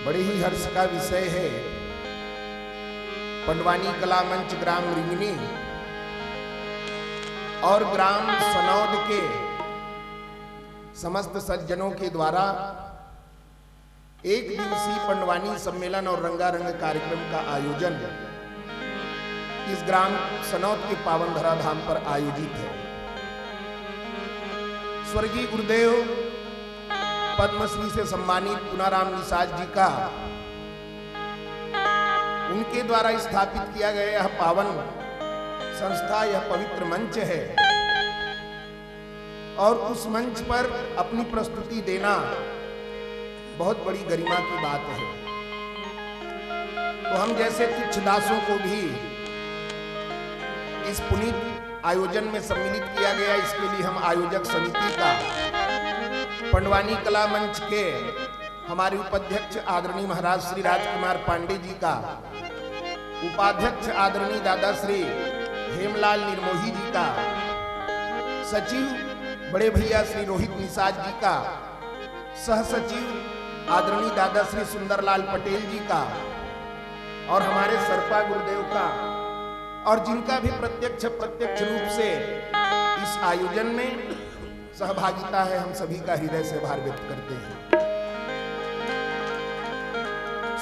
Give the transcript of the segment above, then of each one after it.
बड़े ही हर्ष का विषय है। पंडवानी कला मंच ग्राम रिंगनी और ग्राम सनौद के समस्त सज्जनों के द्वारा एक दिवसीय पंडवानी सम्मेलन और रंगारंग कार्यक्रम का आयोजन इस ग्राम सनौद के पावन धरा धाम पर आयोजित है। स्वर्गीय गुरुदेव पद्मश्री से सम्मानित पुनाराम निषाद जी का उनके द्वारा स्थापित किया गया यह पावन संस्था, यह पवित्र मंच है और उस मंच पर अपनी प्रस्तुति देना बहुत बड़ी गरिमा की बात है। तो हम जैसे तुच्छ दासों को भी इस पुनीत आयोजन में सम्मिलित किया गया, इसके लिए हम आयोजक समिति का पंडवानी कला मंच के हमारे उपाध्यक्ष आदरणीय महाराज श्री राजकुमार पांडे जी का, उपाध्यक्ष आदरणीय दादा श्री हेमलाल निर्मोही जी का, सचिव बड़े भैया श्री रोहित निषाद जी का, सह सचिव आदरणीय दादा श्री सुंदरलाल पटेल जी का और हमारे सरपा गुरुदेव का, और जिनका भी प्रत्यक्ष रूप से इस आयोजन में सहभागिता है, हम सभी का हृदय से आभार व्यक्त करते हैं।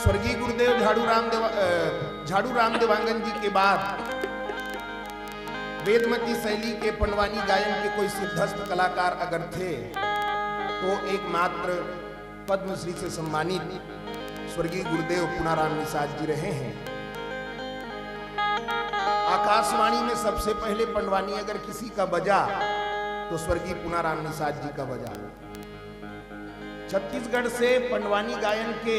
स्वर्गीय गुरुदेव झाड़ू राम देवांगन जी के बाद वेदमती शैली के पंडवानी गायन के कोई सिद्धस्थ कलाकार अगर थे तो एकमात्र पद्मश्री से सम्मानित स्वर्गीय गुरुदेव पुनाराम निषाद जी रहे हैं। आकाशवाणी में सबसे पहले पंडवानी अगर किसी का बजा तो स्वर्गीय पुनाराम निषाद जी का बजा। छत्तीसगढ़ से पंडवानी गायन के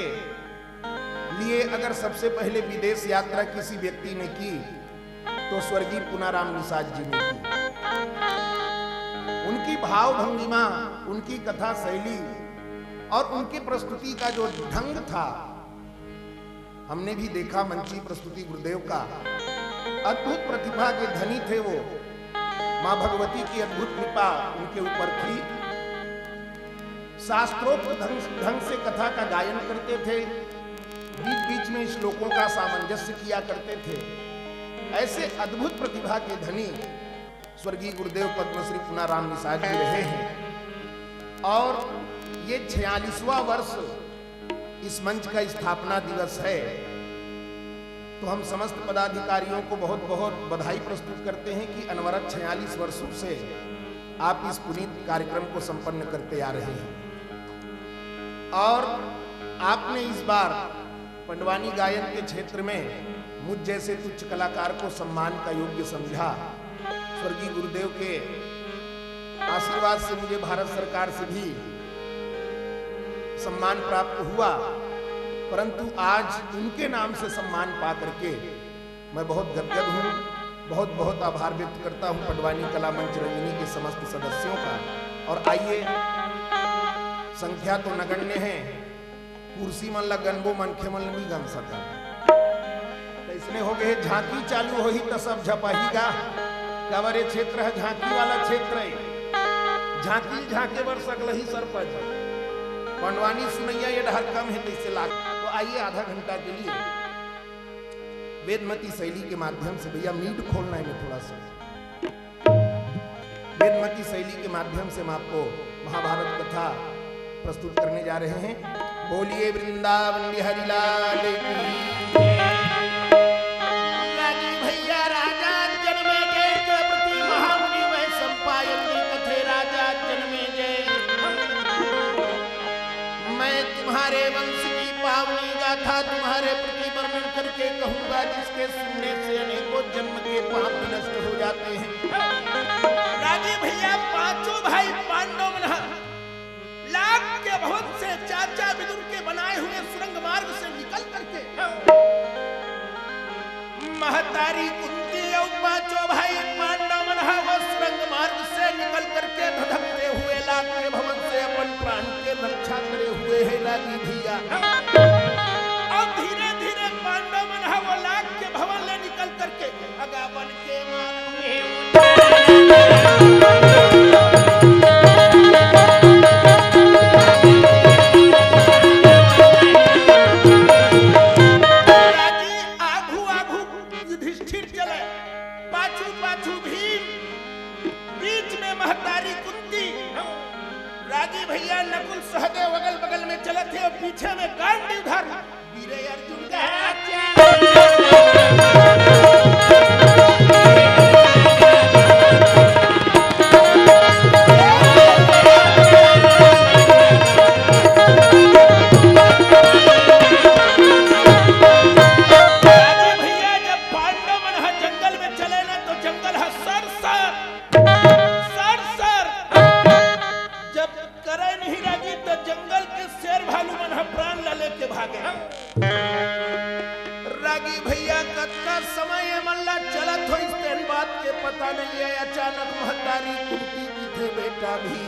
लिए अगर सबसे पहले विदेश यात्रा किसी व्यक्ति ने की तो स्वर्गीय पुनाराम निषाद जी ने की। उनकी भाव भंगिमा, उनकी कथा शैली और उनकी प्रस्तुति का जो ढंग था, हमने भी देखा मंची प्रस्तुति गुरुदेव का, अद्भुत प्रतिभा के धनी थे वो। मां भगवती की अद्भुत कृपा उनके ऊपर थी। शास्त्रोक्त ढंग से कथा का गायन करते थे, बीच बीच में श्लोकों का सामंजस्य किया करते थे। ऐसे अद्भुत प्रतिभा के धनी स्वर्गीय गुरुदेव पद्मश्री पुनाराम निषाद जी रहे हैं और ये 46वां वर्ष इस मंच का स्थापना दिवस है। तो हम समस्त पदाधिकारियों को बहुत बहुत बधाई प्रस्तुत करते हैं कि अनवरत 46 वर्षों से आप इस पुनीत कार्यक्रम को संपन्न करते आ रहे हैं और आपने इस बार पंडवानी गायन के क्षेत्र में मुझ जैसे तुच्छ कलाकार को सम्मान का योग्य समझा। स्वर्गीय गुरुदेव के आशीर्वाद से मुझे भारत सरकार से भी सम्मान प्राप्त हुआ, परंतु आज उनके नाम से सम्मान पा करके मैं बहुत गदगद हूँ। बहुत बहुत आभार व्यक्त करता हूँ पंडवानी कला मंच रंगिनी के समस्त सदस्यों का। और आइए, संख्या तो नगण्य है, कुर्सी मन लगनबो मनखे मन भी गम सका, तो इसमें हो गए झांकी चालू हो ही तो सब झपाहीगा। कवरे क्षेत्र है झांकी वाला क्षेत्र है, झांकी झांके बर सकल ही सरपंच पंडवानी सुनैया ये ढहर कम है तो इससे लाग। तो आइए आधा घंटा के लिए वेदमती शैली के माध्यम से, भैया मीट खोलना है मैं थोड़ा सा, वेदमती शैली के माध्यम से हम आपको महाभारत कथा प्रस्तुत करने जा रहे हैं। बोलिए वृंदावन बिहारी लाल की। भैया राजा जन्मे जय के प्रति महामुनि वह संपायन कथे राजा जन्मे जय। मैं तुम्हारे वंश की पावनी गाथा तुम्हारे प्रति वर्णन करके कहूंगा, जिसके सुनने से अनेकों जन्म के पाप नष्ट हो जाते हैं। राजी भैया पांचों भाई पांडव लाख के भवन से चाचा विदुर के बनाए हुए सुरंग मार्ग से निकल करके महतारी कुंती और पांचों भाई पांडव वो सुरंग मार्ग से निकल करके धधकते हुए लाख के भवन से अपन प्राण के रक्षा करे हुए है राजी भैया। और धीरे धीरे पांडव वो लाख के भवन ले निकल करके अगावन के मार्ग में रागी भैया कत्ता समय मल्ला चलत हो इस बात के पता नहीं है। अचानक महतारी कुंती थे बेटा भी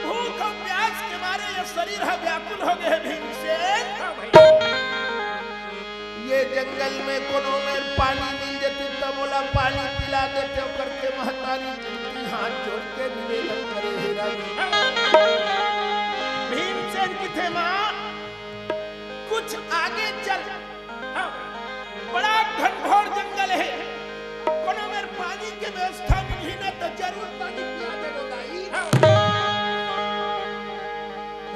भूख और प्यास के मारे ये शरीर है व्याकुल हो गए भीमसेन। ये जंगल में कोनो में पानी मिल जाती तो बोला पानी पिला देते करके महतारी कुंती हाथ जोड़ के निवेदन करे हे रागी। भीमसेन की थे मां कुछ आगे चल, बड़ा घनघोर जंगल है, कोनो में पानी की व्यवस्था नहीं ना तो जरूर पानी पिला दे बताई।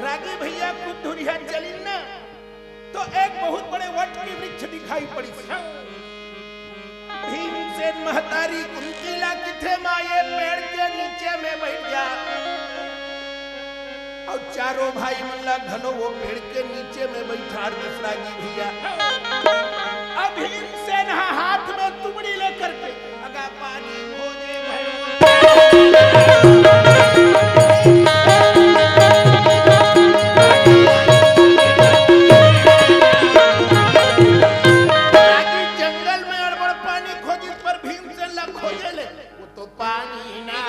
रागी भैया कुछ दूरिया चली ना तो एक बहुत बड़े वट की वृक्ष दिखाई पड़ी। भीमसेन महतारी कुंती ला किथे मां ये पेड़ के नीचे में बैठ जा और चारों भाई मल्ला घनो वो पेड़ के नीचे में बैठा रागी भैया। अब भीमसेन हाथ में तुमड़ी लेकर के अगा पानी खोजे रागी जंगल में अड़बड़ पानी खोजी पर भीमसेन ला खोजे ले वो तो पानी ना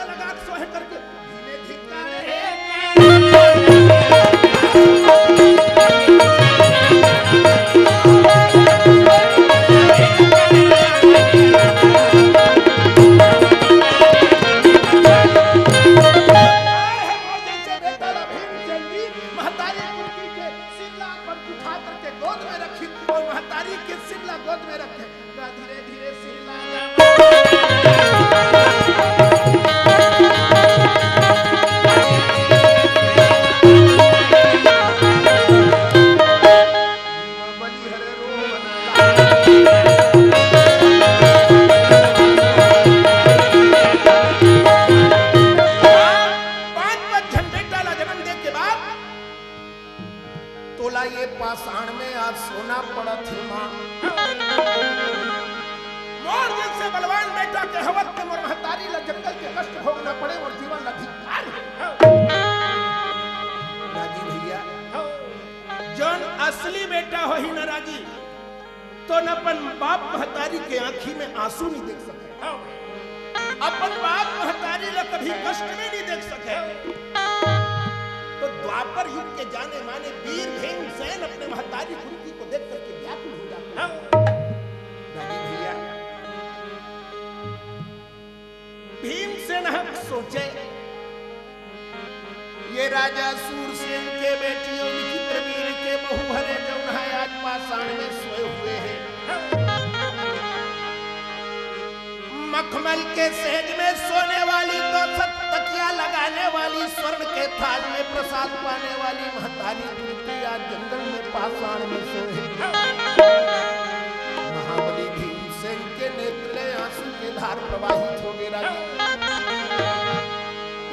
लगा सोहे करके धीरे धिक्कार रखी और महतारी के सिरला गोद में रखे। धीरे धीरे सिरला पाषाण में आज सोना पड़ा थे मां। मोर जैसे बलवान बेटा के हवक के मोर महतारी ला जंगल के कष्ट भोगना पड़े और जीवन ला धिक्कार। राजी भैया जौन असली बेटा हो ही न राजी तो न अपन बाप महतारी के आंखी में आंसू नहीं देख सके, अपन बाप महतारी ला कभी कष्ट में नहीं देख सके। तो द्वापर युग के जाने माने वीर भीमसेन अपने महतारी कुंती को देख करके व्याकुल हो जाते हैं। भैया भीमसेन हक सोचे ये राजा सूरसेन के बेटियों विचित्र वीर के बहु हरे जौन है आज पाषाण में सोए हुए हैं। मखमल के सेज में सोने वाली तो सब तकिया लगाने वाली स्वर्ण के थाल में प्रसाद पाने वाली महतारी कुंती आज जंगल में पाषाण में सोए। महाबली भीमसेन के नेत्र में आंसू के धार प्रवाहित हो गए।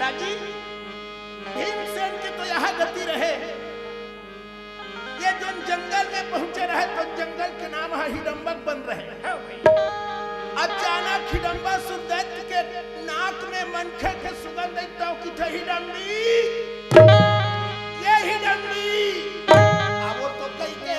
राजी भीमसेन की तो यह गति रहे ये जो जंगल में पहुंचे रहे तो जंगल के नाम हिडंबक बन रहे। अचानक हिडंबा सुदैत्य के नाक में मनखे के सुगंध तो की हिडंबी ये हिडंबी अब वो तो कहीं के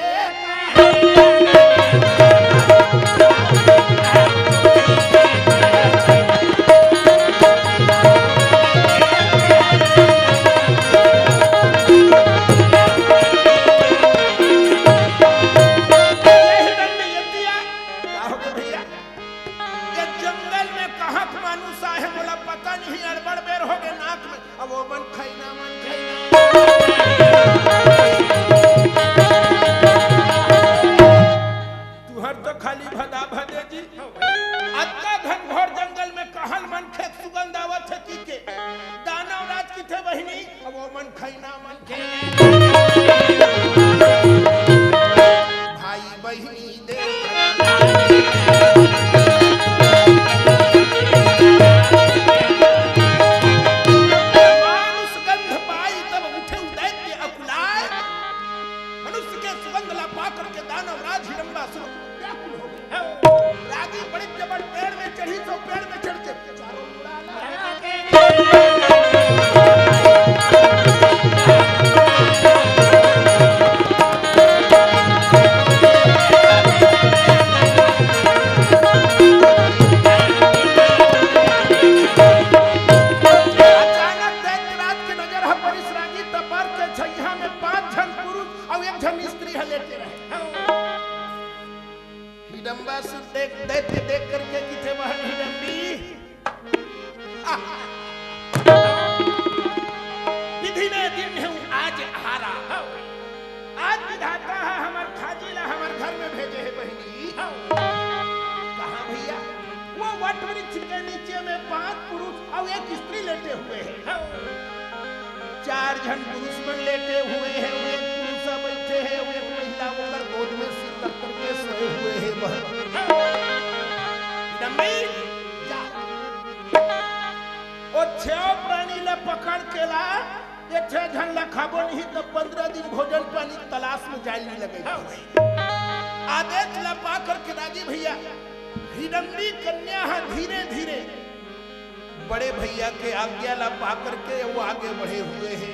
बड़े भैया के आज्ञा ला पा करके वो आगे बढ़े हुए हैं।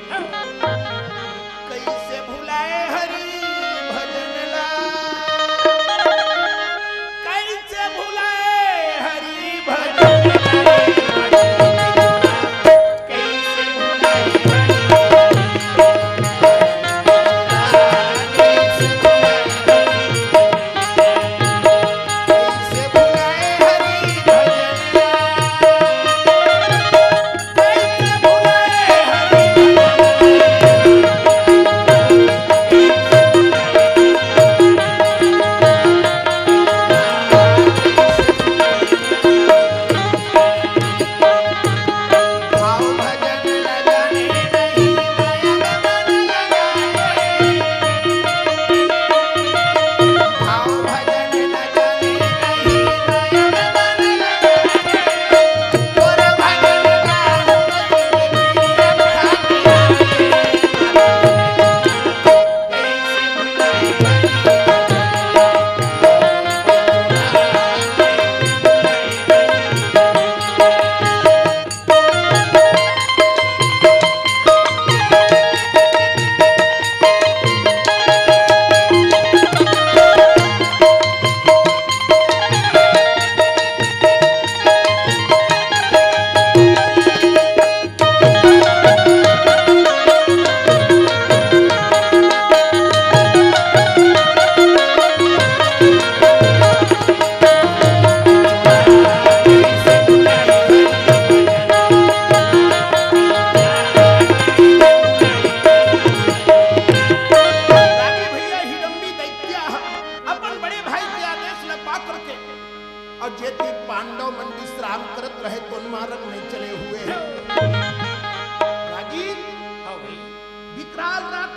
कैसे भुलाए हरि भजन ला, कैसे भुलाए हरि भजन ला, कैसे भुलाए हरि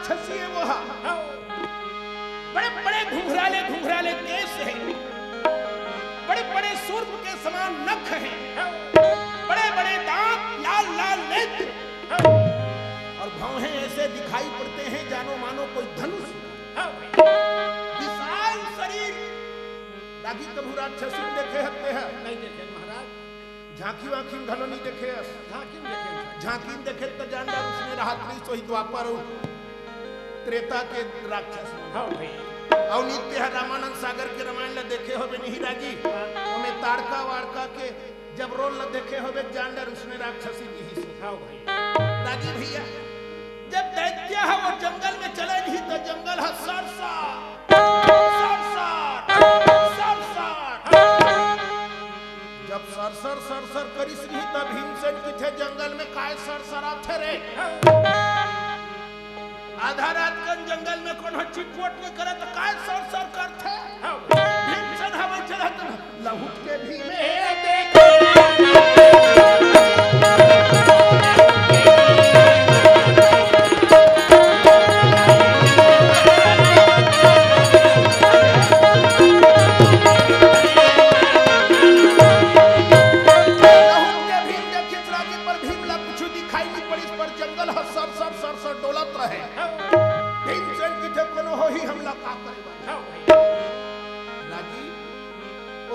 राक्षसी है वो। बड़े बड़े घुंघराले घुंघराले केस हैं, बड़े बड़े सूर्प के समान नख हैं, बड़े बड़े दांत, लाल लाल नेत्र और भौहें ऐसे दिखाई पड़ते हैं जानो मानो कोई धनुष। विशाल शरीर। रागी कभू राक्षसी देखे हते हैं? नहीं देखे महाराज। झांकी वांकी घलो नहीं देखे। झांकी देखे तो जान उसने रात्रि सोई द्वापर त्रेता के राक्षस। हाँ भाई। और नित्य है रामानंद सागर के रामायण ल देखे होबे नहीं राजी? हमें ताड़का वाड़का के जब रोल ल देखे होबे जानडर उसने राक्षसी नहीं से। हाँ भाई। राजी भैया जब दैत्य है वो जंगल में चले नहीं तो जंगल है सरसार सरसार सरसार। जब सरसर सरसर करिस नहीं तब भीमसेन की थे जंगल में काय सरसरा थे रे। आधा रात कन जंगल में कौन चिटपोट में करे तो काय सर करते। भीमसेन हमें चला तो लहुट के भीमे देखो।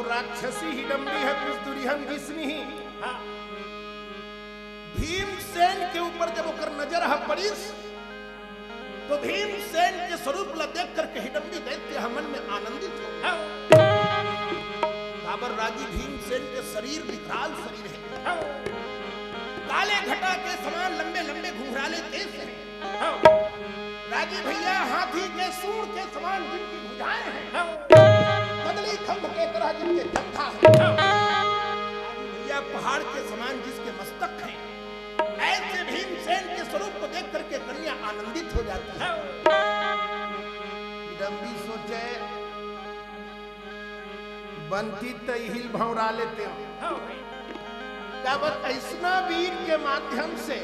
राक्षसी हिडम्बी है दुर्योधन जिसनी ही। भीमसेन के ऊपर जब ओकर नजर है पड़िस तो भीमसेन के स्वरूप ला देख करके हिडम्बी दैत्य मन में आनंदित हो गया। बाबर राजी भीमसेन के शरीर विकराल शरीर है, काले घटा के समान लंबे लंबे घुंघराले केस हैं। राजी भैया हाथी के सूंड के समान जिनकी भुजाएं हैं, कदली खंभ के तरह जिनके जंघा है, भैया पहाड़ के समान जिसके मस्तक हैं। ऐसे भीमसेन के स्वरूप को देख करके कन्या आनंदित हो जाती है। हिडम्बी सोचे बनती तहिल भौरा लेते हो तब ऐसना वीर के माध्यम से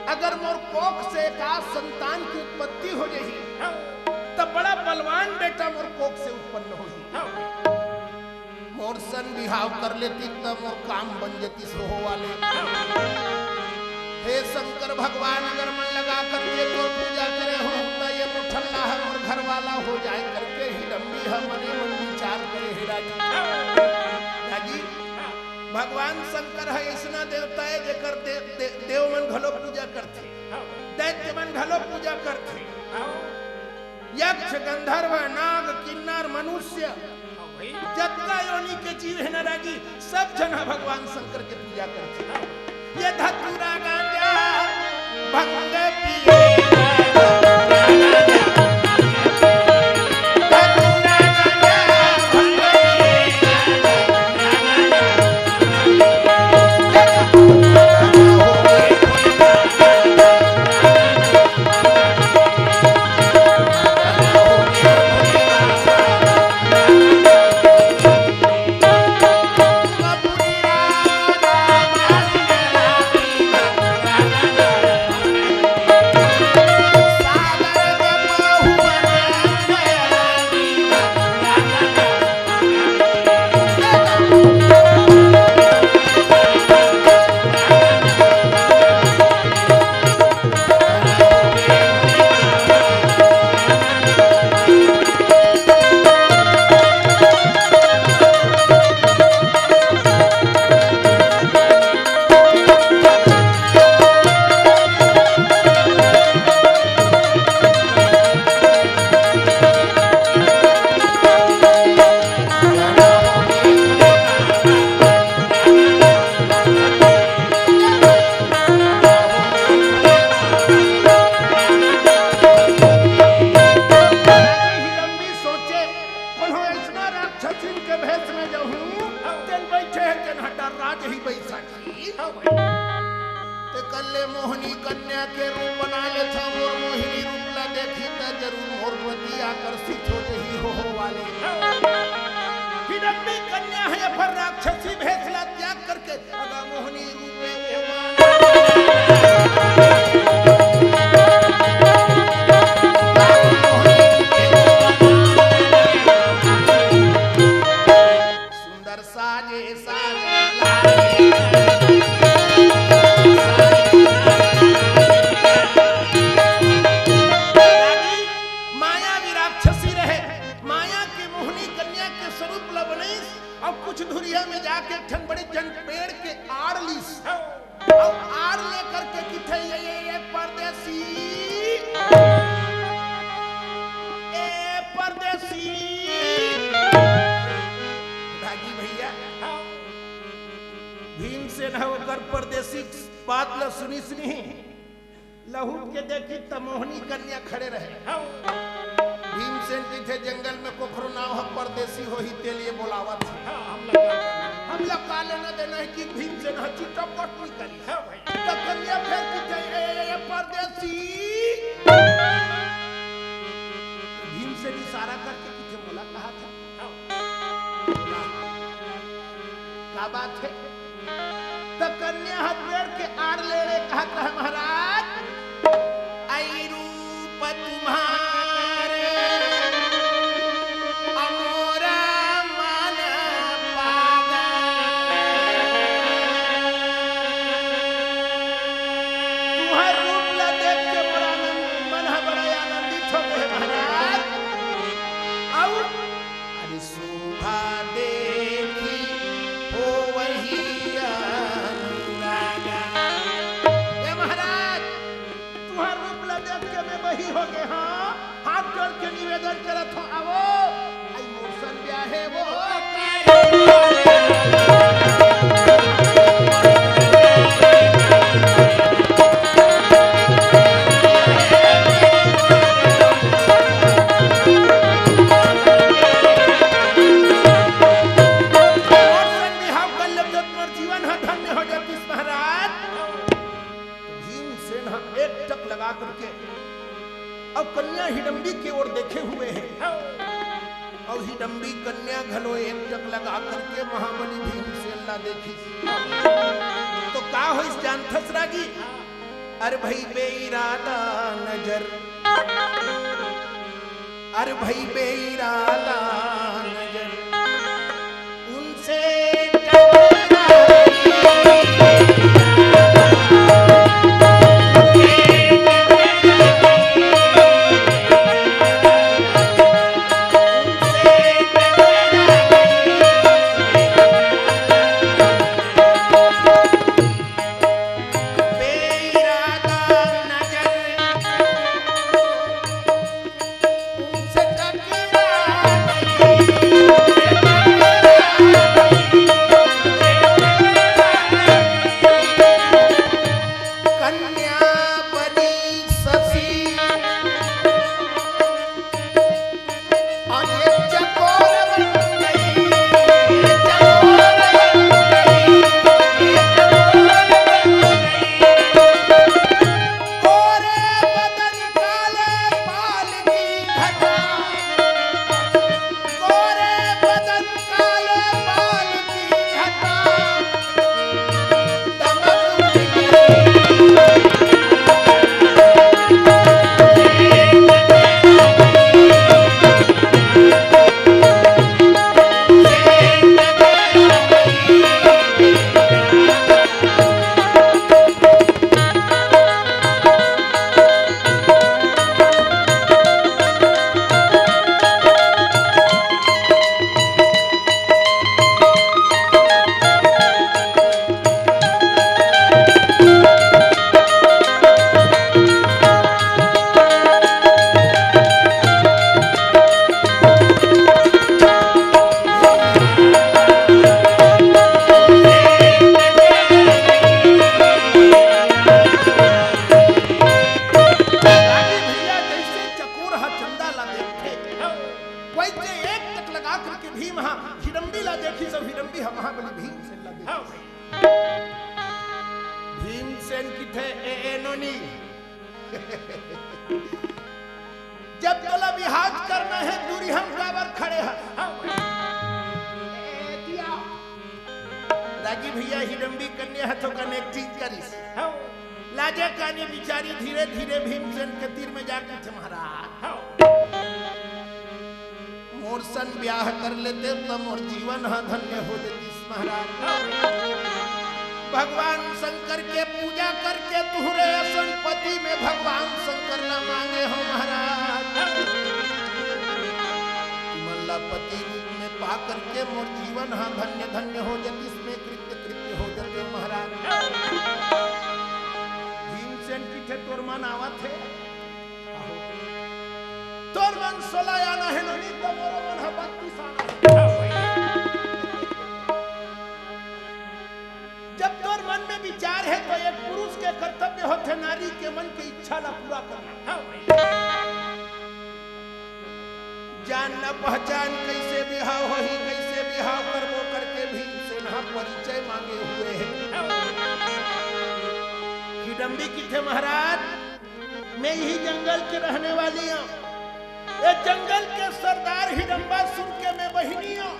अगर मोर कोख से एक संतान की उत्पत्ति हो जाही तब बड़ा बलवान बेटा मोर कोख से उत्पन्न हो। मोर सन बिहाव कर लेती तब मोर काम बन जाती सोहो वाले। हे शंकर भगवान अगर मन लगा करके तो पूजा करे हो तो ये मुठल्ला है और घर वाला हो जाए करके हिडम्बी है मने मन विचार करे। राजी भगवान शंकर है ऐसा देवता है जेकर देव मन घलो पूजा करते, दैत्य मन घलो पूजा करते, यक्ष गंधर्व नाग किन्नर मनुष्य जतना योनि के जीव है नाराजी सब जन भगवान शंकर के पूजा करते। ये धतूरा गांजा भंग पिए मोहनी कन्या के रूप बना ले था और मोहिनी रूप ला देखी त जरूर मोर प्रति आकर्षित हो जही हो वाले। हिडम्बी कन्या है पर राक्षसी भेष ला त्याग करके अगा मोहनी रूप में भीमसेन है ओकर परदेसी बात ल सुनी सुनी लहू के देखी तमोहनी कन्या खड़े रहे। भीमसेन जी थे जंगल में कोखरो नाव हम परदेसी हो ही के लिए बोलावत थे। हम लोग का लेना देना है कि भीमसेन हची टपट निकली है भाई तो कन्या फिर की ए परदेसी भीमसेन इशारा करके किथे बोला कहा था क्या बात है तो कन्या हाथ पेड़ के आड़ ले रे कहा है महाराज आई रूप तुम्हारे अमोरा मन पागा तुम्हार रूप ला देख के बड़ा मन बड़ा आनंदित हो गए महाराज आओ अरे शोभा देखी हो वही अनुरागा ये महाराज तुम्हार रूप ला देख के मैं वही हो गए हाँ हाथ जोड़ के निवेदन करत हो आवो आई मोशन ब्याहे वो कन्या हिडंबी की ओर देखे हुए हैं और हिडंबी कन्या घलो एक टक लगा करके महाबली भीमसेन ला देखी तो का हो इस जानथस रागी अरे भाई बेइरादा नजर अरे भाई बेइरादा नजर उनसे भीमसेन की थे एनोनी जब तोला विहाज करना है दूरी हम बराबर खड़े हैं रागी भैया हिडंबी कन्या हाथों कनेक्टिंग करिस लाजे कानी बिचारी धीरे धीरे भीमसेन के तीर में जाके थे महाराज मोर सन ब्याह कर लेते तो मोर जीवन हा धन्य हो जाती महाराज भगवान शंकर के पूजा करके तुहरे असन पति में भगवान शंकर न मांगे हो महाराज तुमल्ला पति रूप में पा करके मोर जीवन हा धन्य धन्य हो जाती इसमें कृत्य कृत्य हो जाते महाराज भीमसेन की थे तोर मन आवत है तोर मन 16 आना है ननी तो मोर मन हा 32 आना है जब तोर विचार है तो एक पुरुष के कर्तव्य होते नारी के मन की इच्छा ला पूरा करना। जान न पहचान कैसे बिहाव हो ही कैसे बिहाव करबो करके भी से ना परिचय मांगे हुए हैं। हिडम्बी की थे महाराज, मैं यही जंगल के रहने वाली हूँ। ये जंगल के सरदार हिडम्बा सुन के मैं बहिनी हूँ।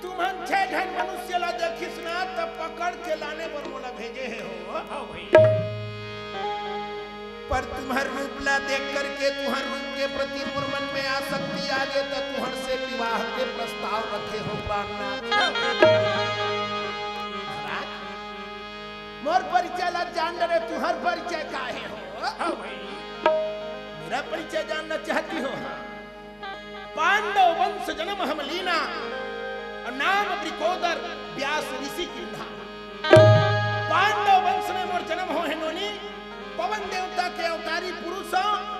तुम छह ढन मनुष्य ला देखिस ना तब पकड़ के लाने पर मोला भेजे है हो। पर तुम्हार रूप ला देख करके तुम्हार रूप के प्रति मोर मन में आसक्ति आ गए तो तुम्हार से विवाह के प्रस्ताव रखे हो प्राणनाथ। मोर परिचय ला जान रहे, तुम्हार परिचय काहे हो? मेरा परिचय जानना चाहती हो? पांडव वंश जन्म हम लीना, नाम ब्रिकोदर व्यास ऋषि किन्हा। पांडव वंश में मोर जन्म हो है नोनी, पवन देवता के अवतारी पुरुष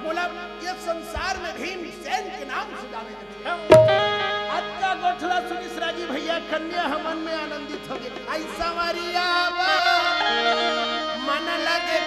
मोला ये संसार में भीमसेन के नाम से जाने जाते। अत्ता गोठला सुनिस राजी भैया कन्या हम मन में आनंदित हो गए। ऐसा मारिया मन लगे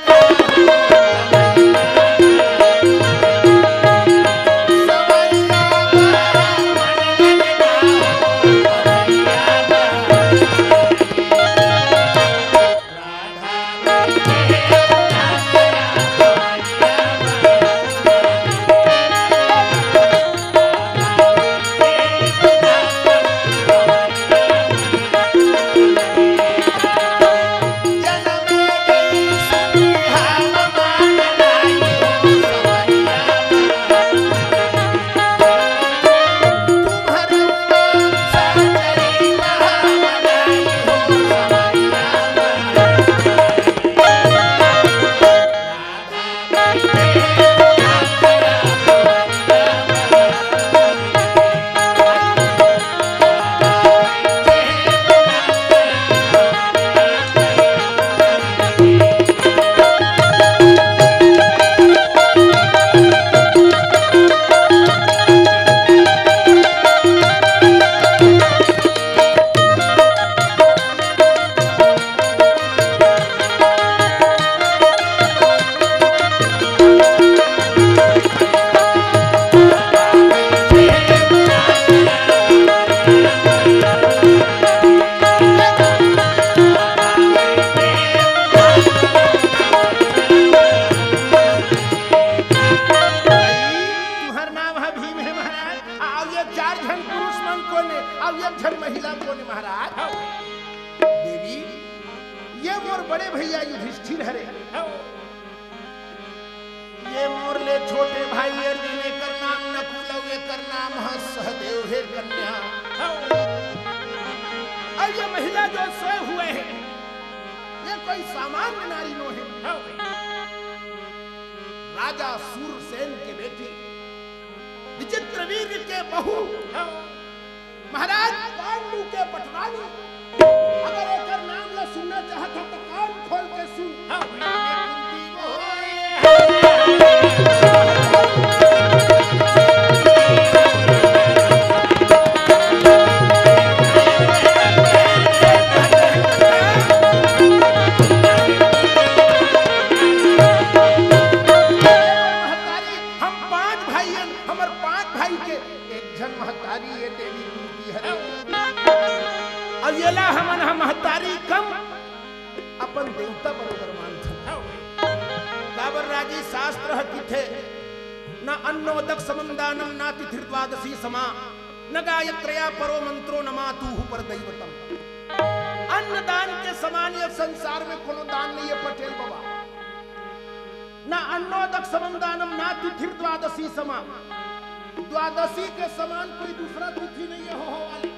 द्वादशी के समान कोई दूसरा तिथि नहीं है हो वाली।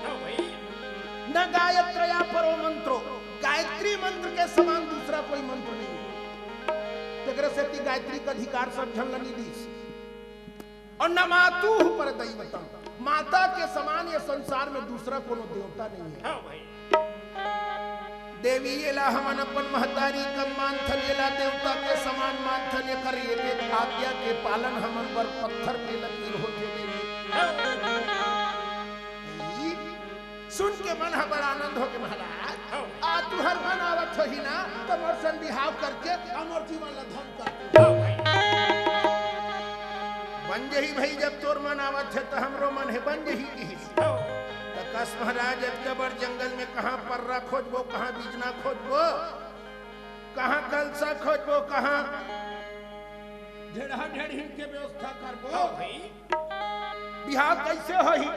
न गायत्रया परो मंत्रो, गायत्री मंत्र के समान दूसरा कोई मंत्र नहीं है। से गायत्री का अधिकार समझन दी और न मातु पर दैवतम, माता के समान ये संसार में दूसरा कोनो देवता नहीं है। देवी येला हमन अपन महतारी कम मानथन, येला देवता के समान मानथन, ये कर ये आज्ञा के पालन हमन पर पत्थर के लकीर होते देवी। सुन के मन हा बड़ा आनंद हो के महाराज आ तुहर मन आवत हो ही ना तो मोरसन बिहाव करके अमर जीवन ला धन कर बन जही भाई जब तोर मन आवत है तो हमरो मन है बन जही की तो कस महाराज के बड़ जंगल में कहां पर्रा खोजबो कहां बीजना खोजबो कहां कलसा खोजबो कहां ढेढ़ा ढेढ़ी के व्यवस्था करबो भाई बिहाव कैसे होही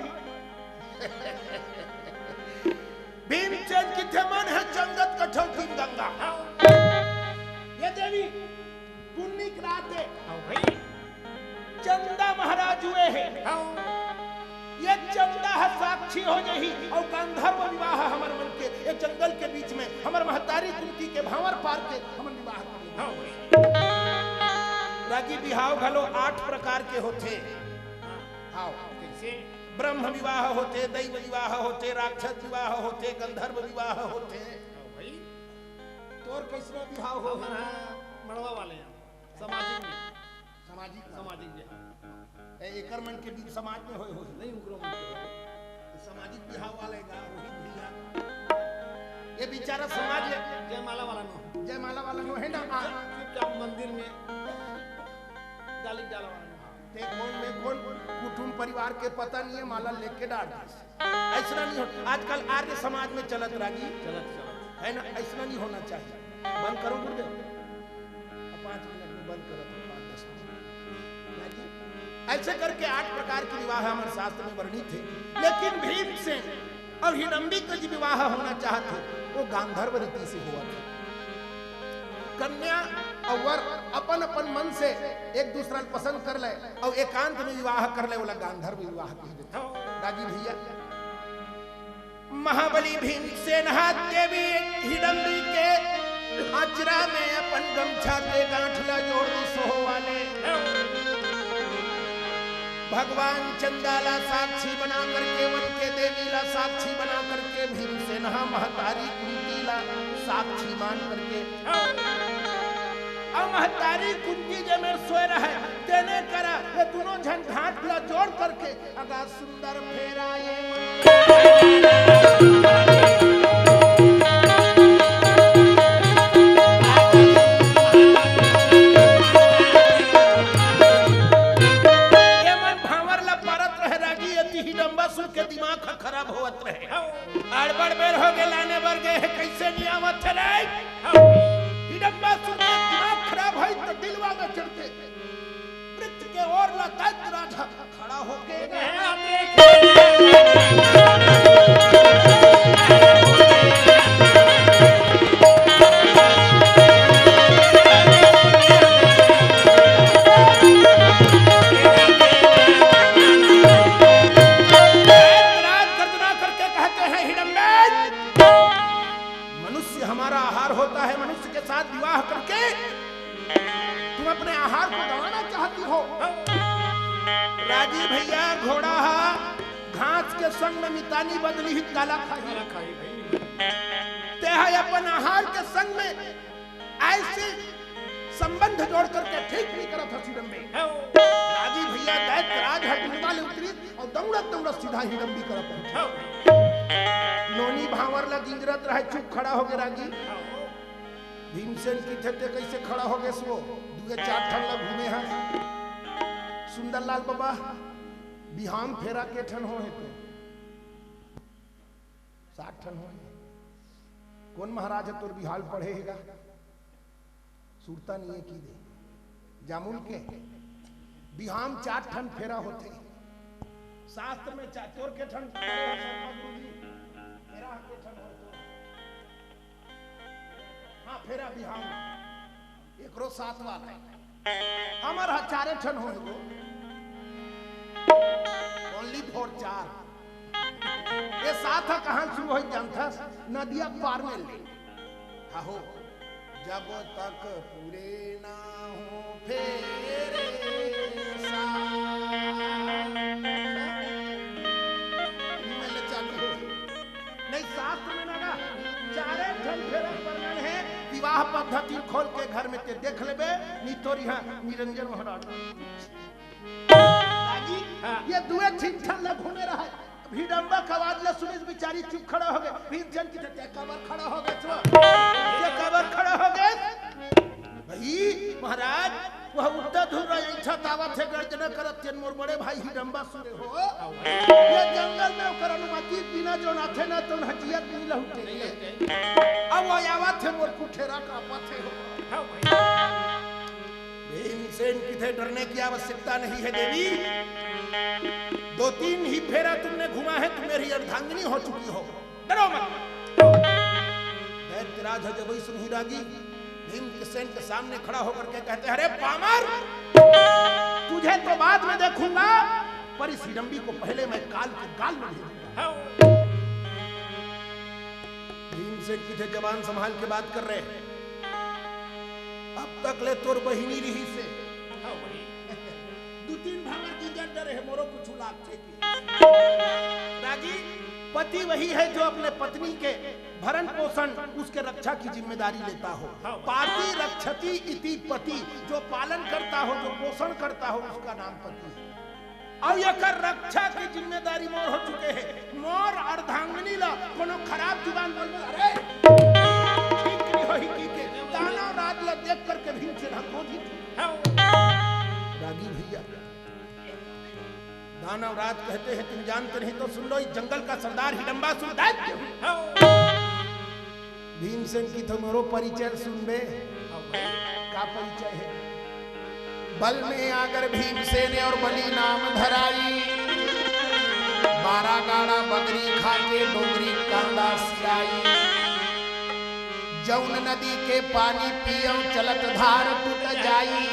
भीमचंद की थे मन है जंगत कठौती गंगा ये देवी पुण्य की रात है भाई चंदा महाराज हुए हैं ये चंदा है साक्षी हो जही और गांधर्व विवाह हमर मन के ये जंगल के बीच में हमर महतारी कुंती के भावर पार के हमर विवाह करे रागी बिहाव घलो 8 प्रकार के होते हां कैसे ब्रह्म विवाह होते दैव विवाह होते राक्षस विवाह होते गंधर्व विवाह होते भाई तोर कैसरा विवाह हो मड़वा वाले सामाजिक एकर मन के बीच समाज में होय नहीं उकरो मन के सामाजिक विवाह वाले गा रोहित भैया ये बेचारा समाज जयमाला वाला नो है ना चुपचाप मंदिर में गाली डाला वाला ते कौन कुटुंब परिवार के पता नहीं है माला लेके डाल ऐसा नहीं हो आजकल आर्य समाज में चलत रागी है ना ऐसा नहीं होना चाहिए बंद करो गुरुदेव 5 मिनट में बंद करो 5-10 मिनट ऐसे करके 8 प्रकार के विवाह हमारे शास्त्र में वर्णित थे लेकिन भीमसेन और हिडम्बी का जो विवाह होना चाहते वो गांधर्व रीति से हुआ था कन्या और वर अपन अपन मन से एक दूसरा पसंद कर ले और एकांत में विवाह कर ले वाला गांधर्व विवाह कह देते राजी भैया महाबली भीमसेन हाथ देवी हिडम्बी के अचरा में अपन गमछा के गांठला जोड़ दी सोहो वाले भगवान चंदाला साक्षी बना करके वन के देवी ला साक्षी बना करके भीमसेन महतारी कुंती ला साक्षी मान करके महतारी कुंती जे में सोए रहे तेने करा ये दोनों झन घाट ला जोड़ करके अगर सुंदर फेरा ये मन भावर ला परत रहे राजी यति हिडम्बा सुन के दिमाग खराब होत रहे अड़बड़ बेर हो गए लाने बर गए कैसे नहीं आवत रे हिडम्बा सुन के दिमाग खराब है तो दिलवा में चढ़ते वृत्त के ओर ला दैत्य राजा खड़ा होके राजी भैया घोड़ा घास के संग में मितानी बदली ही काला खाई ते है अपन आहार के संग में ऐसे संबंध जोड़ करके ठीक नहीं करत हिडम्बी राजी भैया दैत्य राज हटने वाले उतरी और दौड़त सीधा हिडम्बी करत नोनी भावर ला गिंजरत रहे चुप खड़ा हो गए राजी भीमसेन की ठते कैसे खड़ा हो गए सो दुए 4 ठन ला घूमे हैं सुंदरलाल बाबा बिहान फेरा के ठन हो है तो 60 ठन हो कौन महाराज है तोर बिहाल पढ़ेगा सुरता नहीं है की दे जामुन के बिहान 4 ठन फेरा होते शास्त्र में तोर के ठन फेरा के ठन हो तो हाँ फेरा बिहान एकरो 7 वाला है हमारा 4 ठन हो गो ओनली फॉर 4 ये 7 कहां शुरू हो जानता नदिया पार में ले हो जब तक पूरे ना हो फेरे नहीं शास्त्र में ना 4 ठन फेरा वर्णन है विवाह पद्धति खोल के घर में ते देख लेबे नी तोर यहाँ निरंजन महाराज ये दुए ठीक ठन ल घूमे रहा हिडम्बा कवाद ला सुनिस बिचारी चुप खड़ा हो गए भीमसेन की ते कबर खड़ा हो गए तो ये कबर खड़ा हो गए भाई महाराज वह उठता धुर रहा इच्छा तावा थे गर्जना करत तेन मोर बड़े भाई हिडम्बा सुरे हो ये जंगल में ओकर अनुमति बिना जो ना थे ना तो हजियत नहीं लहुटे अब वो आवा थे मोर कुठेरा का पथे हो भीमसेन की थे डरने की आवश्यकता नहीं है देवी 2-3 ही फेरा तुमने घुमा है तुम मेरी अर्धांगिनी हो चुकी हो डरो मत दैत्यराज जब वही सुन रागी भीमसेन के सामने खड़ा होकर के कहते अरे पामर तुझे तो बाद में देखूंगा पर इस हिडम्बी को पहले मैं काल के गाल में भेजूंगा भीमसेन की थे जवान संभाल के बात कर रहे हैं अब तक ले तोर बहिनी रही से 2-3 भावर की डर है मोरो कुछ लाग थे राजी पति वही है जो अपने पत्नी के भरण पोषण उसके रक्षा की जिम्मेदारी लेता हो पाति रक्षति इति पति जो पालन करता हो जो पोषण करता हो उसका नाम पति है और ये कर रक्षा की जिम्मेदारी मोर हो चुके हैं मोर अर्धांगिनी ला कोनो खराब जुबान बोल अरे ठीक नहीं होई की के दानव राज ला देख करके भीमसेन क्रोधित रागी भैया दानव राज कहते हैं तुम जानते नहीं तो सुन लो इस जंगल का सरदार हिडम्बा दैत्य भीमसेन की तुम्हारो परिचय सुन बे का परिचय है बल में आगर भीमसेन और बलि नाम धराई 12 गाड़ा बगरी खाके डोगरी कांदा सियाई जौन नदी के पानी पियो चलत धार टूट जाई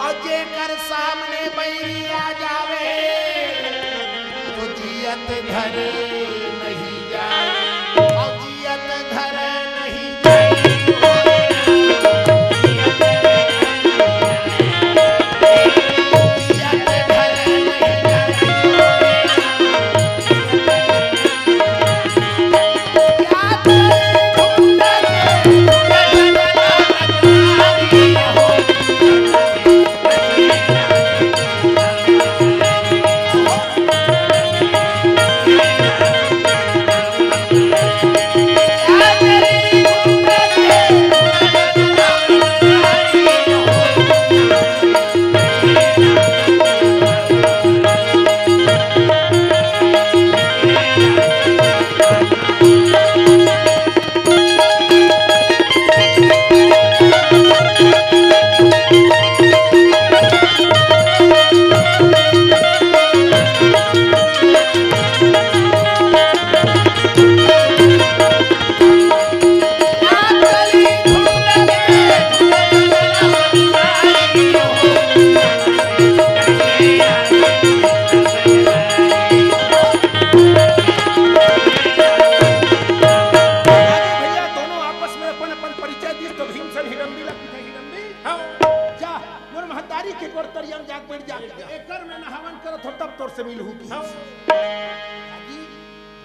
और जेकर सामने बैरी आ जावे तो जियत घर नहीं जाए और जियत घर नहीं जाए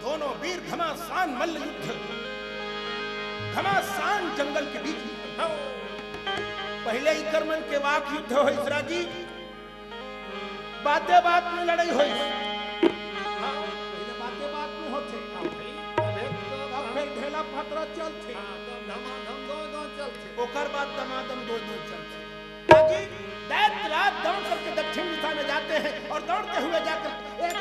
दोनों वीर घमासान मल्ल युद्ध घमासान जंगल के बीच पहले इकरमन के वाक युद्ध हो राजी बातें बात में लड़ाई हो पहले बातें बात में होते फिर ढेला फतरा चलते ओकर बाद दमादम दो चलते ताकि दैत्यराज दौड़ करके दक्षिण दिशा में जाते हैं और दौड़ते हुए जाकर एक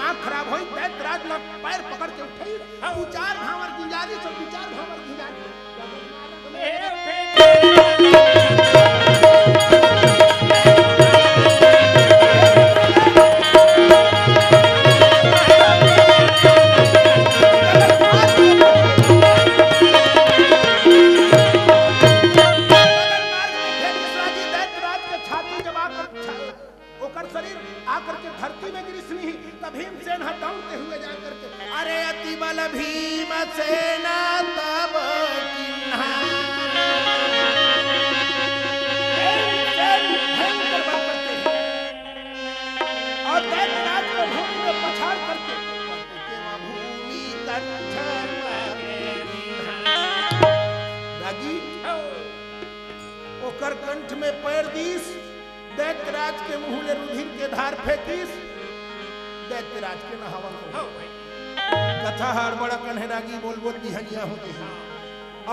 दिमाग खराब हो दैतराज लोग पैर पकड़ के उठे दू चार भावर गुंजारी से दू चार भावर गुंजारी आकर के धरती में गिरसनी तब भीमसेन हटाते हुए जाकर के अरे अति बल भीमसेना तब किन्हा भयंकर बात करते हैं और दैत्यराज को भूमि में पछाड़ करके भूमि रागी ओकर कंठ में पैर दीस दैत्यराज के मुंह ले रुधिर के धार फेंकीस दैत्यराज के नहावन हो कथा हड़बड़ कन्हरागी बोल बोल दिहनिया होती है।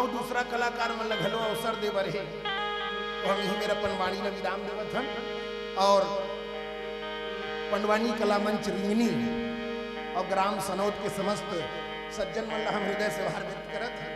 अब दूसरा कलाकार मन लगलो अवसर दे बरहे तो हम यही मेरा पनवाणी ने विराम देवत हन और पनवाणी कला मंच रिंगनी और ग्राम सनौत के समस्त सज्जन मन हम हृदय से आभार व्यक्त करत हैं।